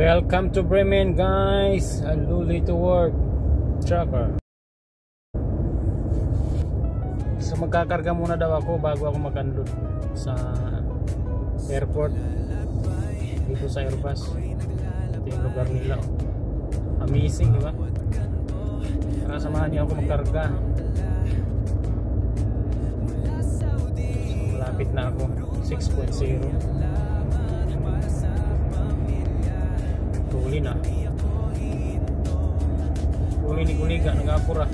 Welcome to Bremen, guys. Luli to work trucker. So magkakarga muna daw ako bago ako mag-unload sa airport dito sa Airbus. Ito yung lugar nila. Amazing, di ba? Tara, samahan niyo ako magkarga. So, malapit na ako. 6.0. Huli na. Huli ni Kuliga, nag-apura.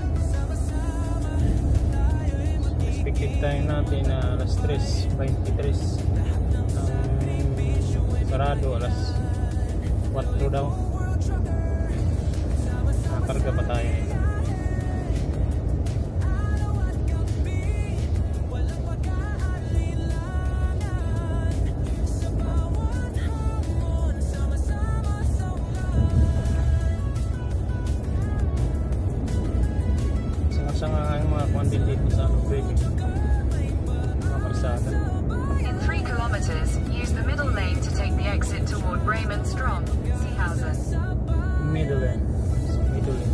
Expected time natin na alas 3:23. Sarado alas 4 daw. Nakakarga pa tayo. In 3 kilometers, use the middle lane to take the exit toward Bremen Strom, Seehausen. Middle lane. Middle lane.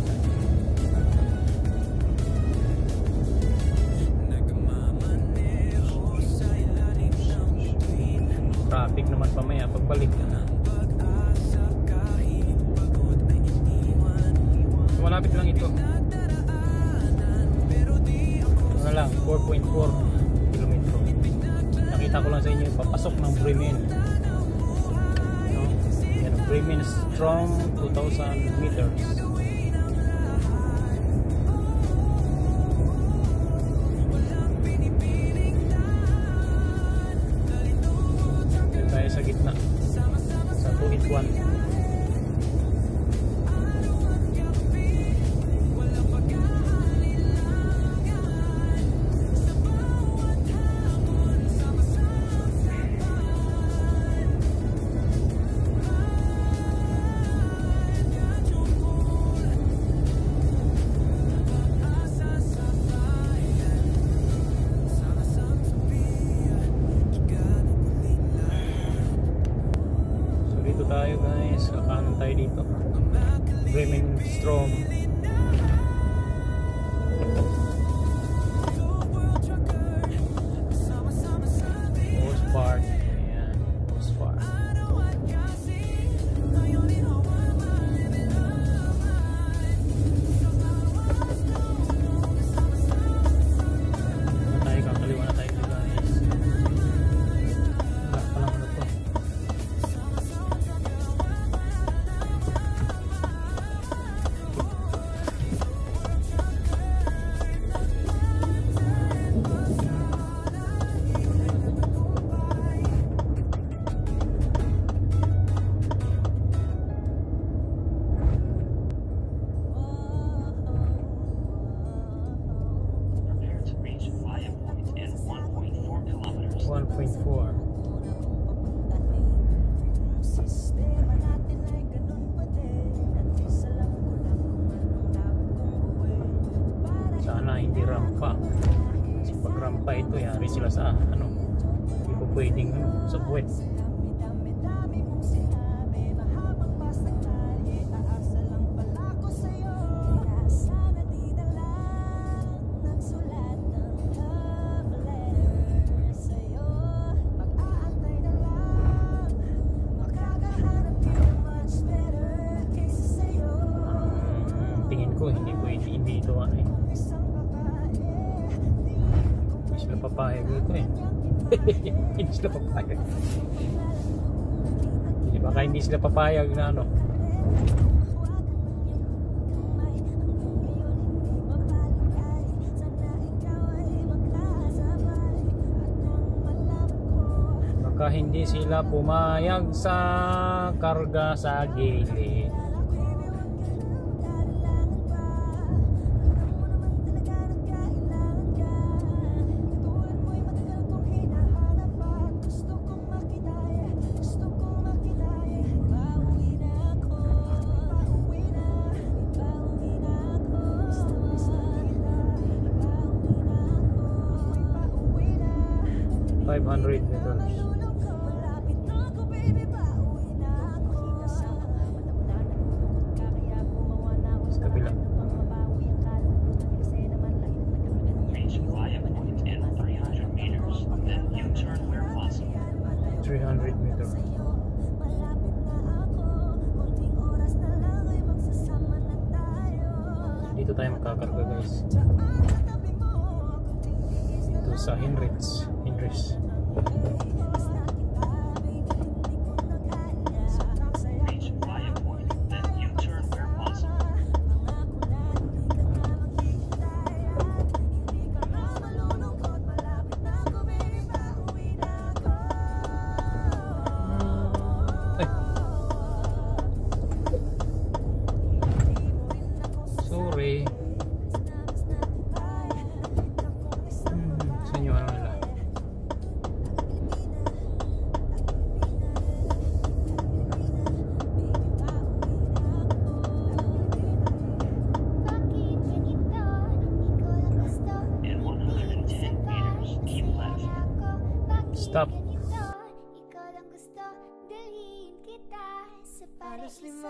Traffic naman pamaya pagbalik na. So, malapit lang ito. Ano lang, 4.4 kilometro. Nakita ko lang sa inyo yung papasok ng Bremen, no? Yan, Bremen Strom, 2,000 meters. Yan tayo sa gitna, sa 281. Tayo guys, kakanan tayo dito. Bremen Strom. Horse Park. Ayan, Horse Park. Tayo, kakaliwa na tayo guys. Wala pa lang ano to. Sana hindi rampa. Kasi pag rampa ito, yari sila sa ano, hindi po pwedeng sa buwet. Tingin ko hindi pwede, hindi ito ano eh. Hindi sila papayag ito eh. Hindi sila papayag. Baka hindi sila papayag na ano. Baka hindi sila pumayag sa karga sa gilid. $500. 300 meter. Dito tayo magkakarga guys. Dito sa Henrys. Sorry. Sa inyo ano nila? Stop. Alas 5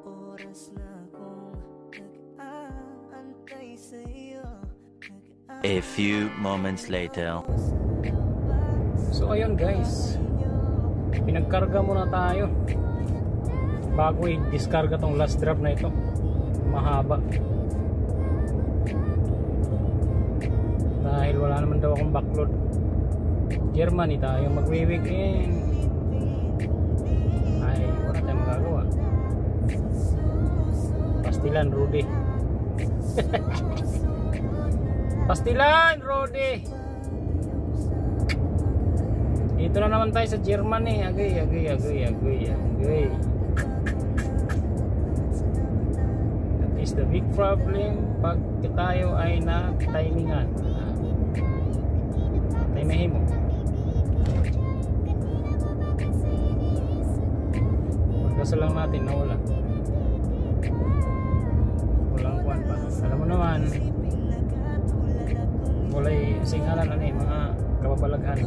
oras na akong nag-aantay sa'yo. A few moments later. So ayun guys, pinagkarga muna tayo bago i-discarga tong last drop na ito. Mahaba dahil wala naman daw akong backload. Germany tayo magwi-weekend. Ay, wala tayong magagawa. Pastilan Rudy. Pastilan Rudy. Dito na naman tayo sa Germany. Agay. That is the big problem pag tayo ay na-timingan. Timahin mo. Magdasal lang natin na wala. Walang kuwan pa. Alam mo naman, walay singalan ano eh, mga kababalaghan.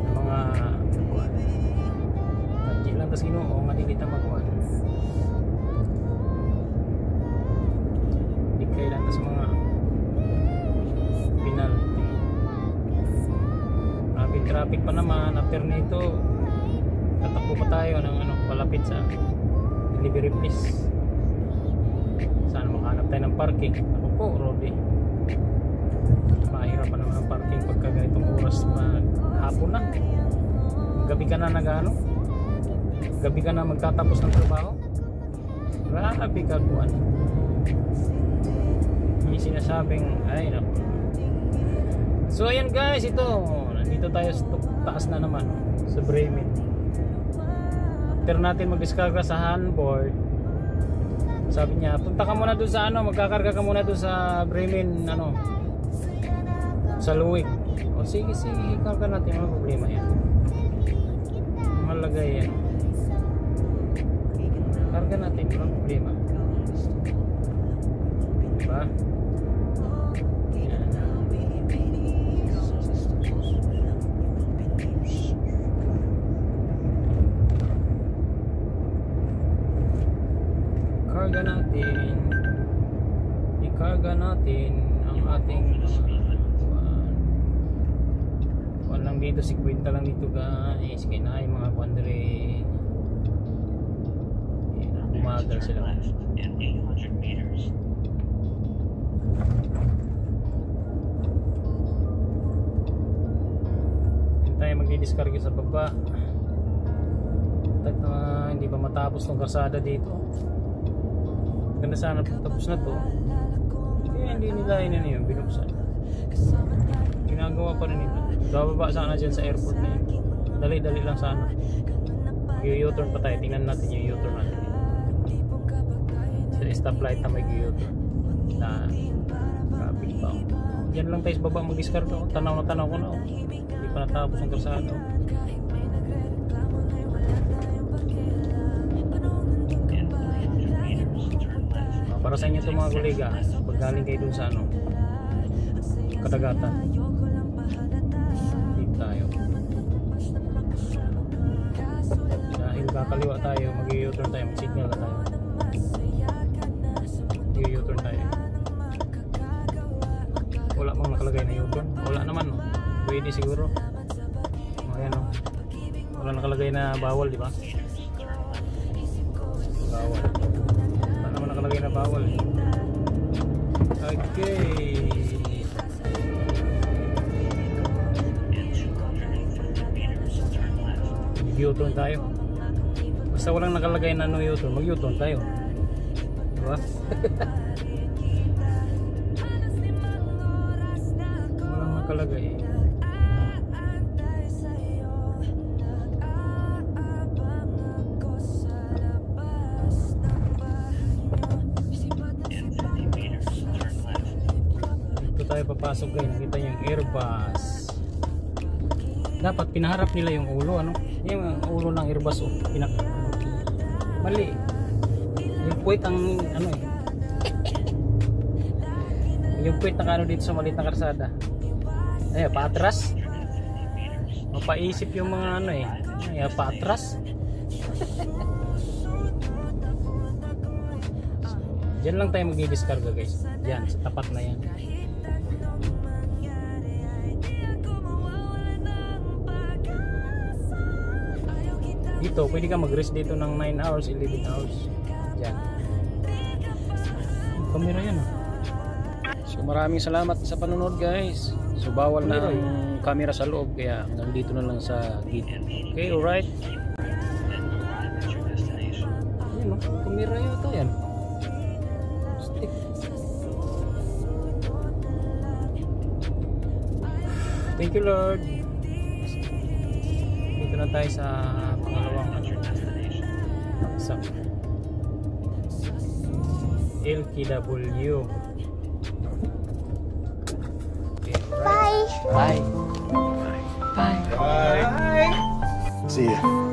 Mga kuwan. At lang tas Ginoo nga dili ta magkuwan. Di kailan tas mga penalty. Traffic pa naman. After nito tatakbo pa tayo ng palapit sa delivery place. Sana makahanap tayo ng parking. Ako po Rodi, mahirap pa naman ang parking pagka ganitong oras. Hapon na, gabi ka na gabi ka na magtatapos ng trabaho. Grabe ka kuwan. May sinasabing ay naku. So ayan guys, dito tayo sa taas na naman sa Bremen. After natin mag-discarga sa Hamburg, sabi niya punta ka muna doon sa magkakarga ka muna doon sa Bremen sa Luwig. O sige karga natin, walang problema yan. Malagay yan, karga natin, walang problema, diba? Ikarga natin ang ating kuwan lang dito, 50 lang dito guys. Kaya yung mga kuandre bumagal sila. Tayo magdi-discarga sa baba. Hindi pa matapos ng kasada dito. Ganda sana tapos na to. Kaya hindi nila yun binuksan. Ginagawa pa rin ito. Bababa sana dyan sa airport na yun. Dali-dali lang sana. U-turn pa tayo. Tingnan natin yung U-turn natin. Sa stoplight na may U-turn. Traffic pa. Yan lang tayo sa baba mag-discard. Tanaw ko na. Hindi pa natapos ang kasada. Para sa inyo ito mga kolega, pag galing kayo dun sa Kadagatan, dito tayo. Dahil kakaliwa tayo, mag-u-turn tayo, mag-signal na tayo. Mag-u-turn tayo. Wala bang nakalagay na u-turn? Wala naman, no? Pwede siguro. Ayan o. Wala nakalagay na bawal, di ba? Bawal. Wala naman nakalagay na bawal. Okay. U-turn tayo. Basta walang nakalagay na no U-turn, mag U-turn tayo. Diba? Walang nakalagay. Dito tayo papasok guys. Nakita nyo yung Airbus. Dapat pinaharap nila yung ulo, ano? Yung ulo ng Airbus, oh. Mali. Yung puwet ang, ano eh. Yung puwet na ano dito sa maliit na karsada. Ay, paatras. Mapaisip yung mga ano eh. Ay, paatras. Diyan lang tayo mag-i-discarga guys. Diyan, sa tapat na yan. Dito, pwede ka mag-rest dito ng 9 hours, 11 hours. Diyan. Kamera yan ah. So maraming salamat sa panonood guys. So bawal na ang camera sa loob, kaya nandito na lang sa gate. Okay, alright. Yan o, kamera yata yan. Stick. Thank you Lord. Dito na tayo sa pangalawang sa LKW. Okay, right. Bye. Bye. Bye. See ya.